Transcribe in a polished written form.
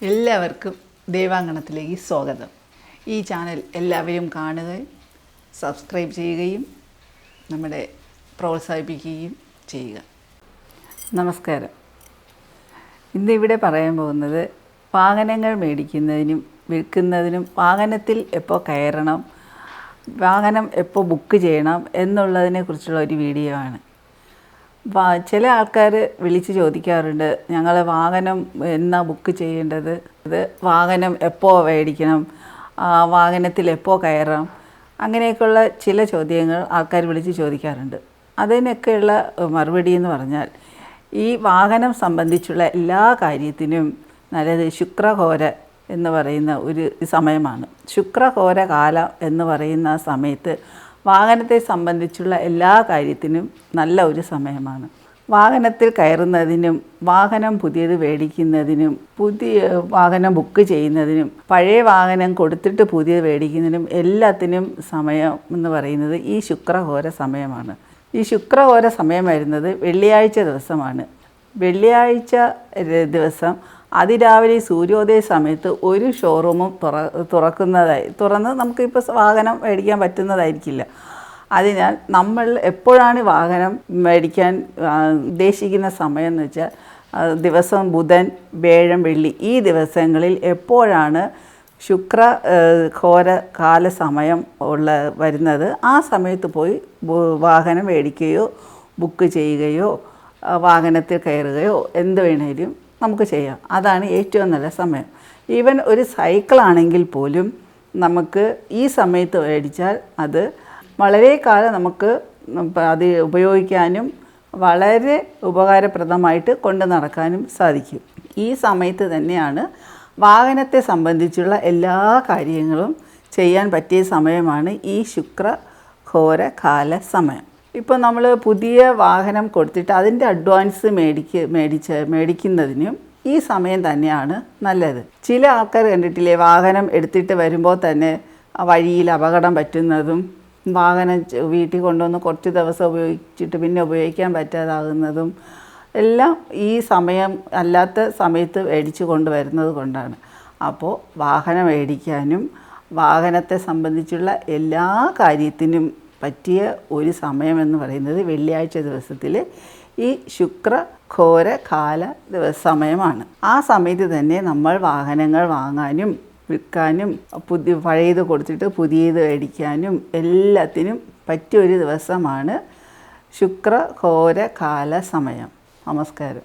എല്ലാവർക്കും ദേവാങ്കണത്തിലേക്ക് സ്വാഗതം. ഈ ചാനൽ എല്ലാവരും കാണുകയും സബ്സ്ക്രൈബ് ചെയ്യുകയും നമ്മളെ പ്രോത്സാഹിപ്പിക്കുകയും ചെയ്യുക. നമസ്കാരം. ഇന്നിവിടെ പറയാൻ പോകുന്നത് വാഹനങ്ങൾ മേടിക്കുന്നതിനും വിൽക്കുന്നതിനും വാഹനത്തിൽ എപ്പോൾ കയറണം, വാഹനം എപ്പോൾ ബുക്ക് ചെയ്യണം എന്നുള്ളതിനെക്കുറിച്ചുള്ള ഒരു വീഡിയോ ആണ്. ചില ആൾക്കാർ വിളിച്ച് ചോദിക്കാറുണ്ട്, ഞങ്ങൾ വാഹനം എന്നാ ബുക്ക് ചെയ്യേണ്ടത്, ഇത് വാഹനം എപ്പോൾ മേടിക്കണം, വാഹനത്തിൽ എപ്പോൾ കയറാം, അങ്ങനെയൊക്കെയുള്ള ചില ചോദ്യങ്ങൾ ആൾക്കാർ വിളിച്ച് ചോദിക്കാറുണ്ട്. അതിനൊക്കെയുള്ള മറുപടി എന്ന് പറഞ്ഞാൽ, ഈ വാഹനം സംബന്ധിച്ചുള്ള എല്ലാ കാര്യത്തിനും നല്ലത് ശുക്രഹോര എന്ന് പറയുന്ന ഒരു സമയമാണ്. ശുക്രഹോര കാലം എന്ന് പറയുന്ന സമയത്ത് വാഹനത്തെ സംബന്ധിച്ചുള്ള എല്ലാ കാര്യത്തിനും നല്ല ഒരു സമയമാണ്. വാഹനത്തിൽ കയറുന്നതിനും വാഹനം പുതിയത് മേടിക്കുന്നതിനും പുതിയ വാഹനം ബുക്ക് ചെയ്യുന്നതിനും പഴയ വാഹനം കൊടുത്തിട്ട് പുതിയത് മേടിക്കുന്നതിനും എല്ലാത്തിനും സമയം എന്ന് പറയുന്നത് ഈ ശുക്രഹോര സമയമാണ്. ഈ ശുക്രഹോര സമയം വരുന്നത് വെള്ളിയാഴ്ച ദിവസമാണ്. വെള്ളിയാഴ്ച ദിവസം അതിരാവിലെ സൂര്യോദയ സമയത്ത് ഒരു ഷോറൂമും തുറന്ന് നമുക്കിപ്പോൾ വാഹനം മേടിക്കാൻ പറ്റുന്നതായിരിക്കില്ല. അതിനാൽ നമ്മൾ എപ്പോഴാണ് വാഹനം മേടിക്കാൻ ഉദ്ദേശിക്കുന്ന സമയം എന്ന് വെച്ചാൽ, ദിവസം ബുധൻ, വ്യാഴം, വെള്ളി ഈ ദിവസങ്ങളിൽ എപ്പോഴാണ് ശുക്രഹോര കാല സമയം വരുന്നത്, ആ സമയത്ത് പോയി വാഹനം മേടിക്കുകയോ ബുക്ക് ചെയ്യുകയോ വാഹനത്തിൽ കയറുകയോ എന്ത് വേണേലും നമുക്ക് ചെയ്യാം. അതാണ് ഏറ്റവും നല്ല സമയം. ഈവൻ ഒരു സൈക്കിളാണെങ്കിൽ പോലും നമുക്ക് ഈ സമയത്ത് മേടിച്ചാൽ അത് വളരെ കാലം നമുക്ക് അത് ഉപയോഗിക്കാനും വളരെ ഉപകാരപ്രദമായിട്ട് കൊണ്ട് നടക്കാനും സാധിക്കും. ഈ സമയത്ത് തന്നെയാണ് വാഹനത്തെ സംബന്ധിച്ചുള്ള എല്ലാ കാര്യങ്ങളും ചെയ്യാൻ പറ്റിയ സമയമാണ് ഈ ശുക്രഹോര കാല സമയം. ഇപ്പോൾ നമ്മൾ പുതിയ വാഹനം കൊടുത്തിട്ട് അതിൻ്റെ അഡ്വാൻസ് മേടിക്കുന്നതിനും ഈ സമയം തന്നെയാണ് നല്ലത്. ചില ആൾക്കാർ കണ്ടിട്ടില്ലേ, വാഹനം എടുത്തിട്ട് വരുമ്പോൾ തന്നെ വഴിയിൽ അപകടം പറ്റുന്നതും വാഹനം വീട്ടിൽ കൊണ്ടുവന്ന് കുറച്ച് ദിവസം ഉപയോഗിച്ചിട്ട് പിന്നെ ഉപയോഗിക്കാൻ പറ്റാതാകുന്നതും എല്ലാം ഈ സമയം അല്ലാത്ത സമയത്ത് മേടിച്ചു കൊണ്ടുവരുന്നത് കൊണ്ടാണ്. അപ്പോൾ വാഹനം മേടിക്കാനും വാഹനത്തെ സംബന്ധിച്ചുള്ള എല്ലാ കാര്യത്തിനും പറ്റിയ ഒരു സമയമെന്ന് പറയുന്നത് വെള്ളിയാഴ്ച ദിവസത്തിൽ ഈ ശുക്രഹോര കാല സമയമാണ്. ആ സമയത്ത് തന്നെ നമ്മൾ വാഹനങ്ങൾ വാങ്ങാനും വിൽക്കാനും പഴയത് കൊടുത്തിട്ട് പുതിയത് മേടിക്കാനും എല്ലാത്തിനും പറ്റിയൊരു ദിവസമാണ് ശുക്രഹോര കാല സമയം. നമസ്കാരം.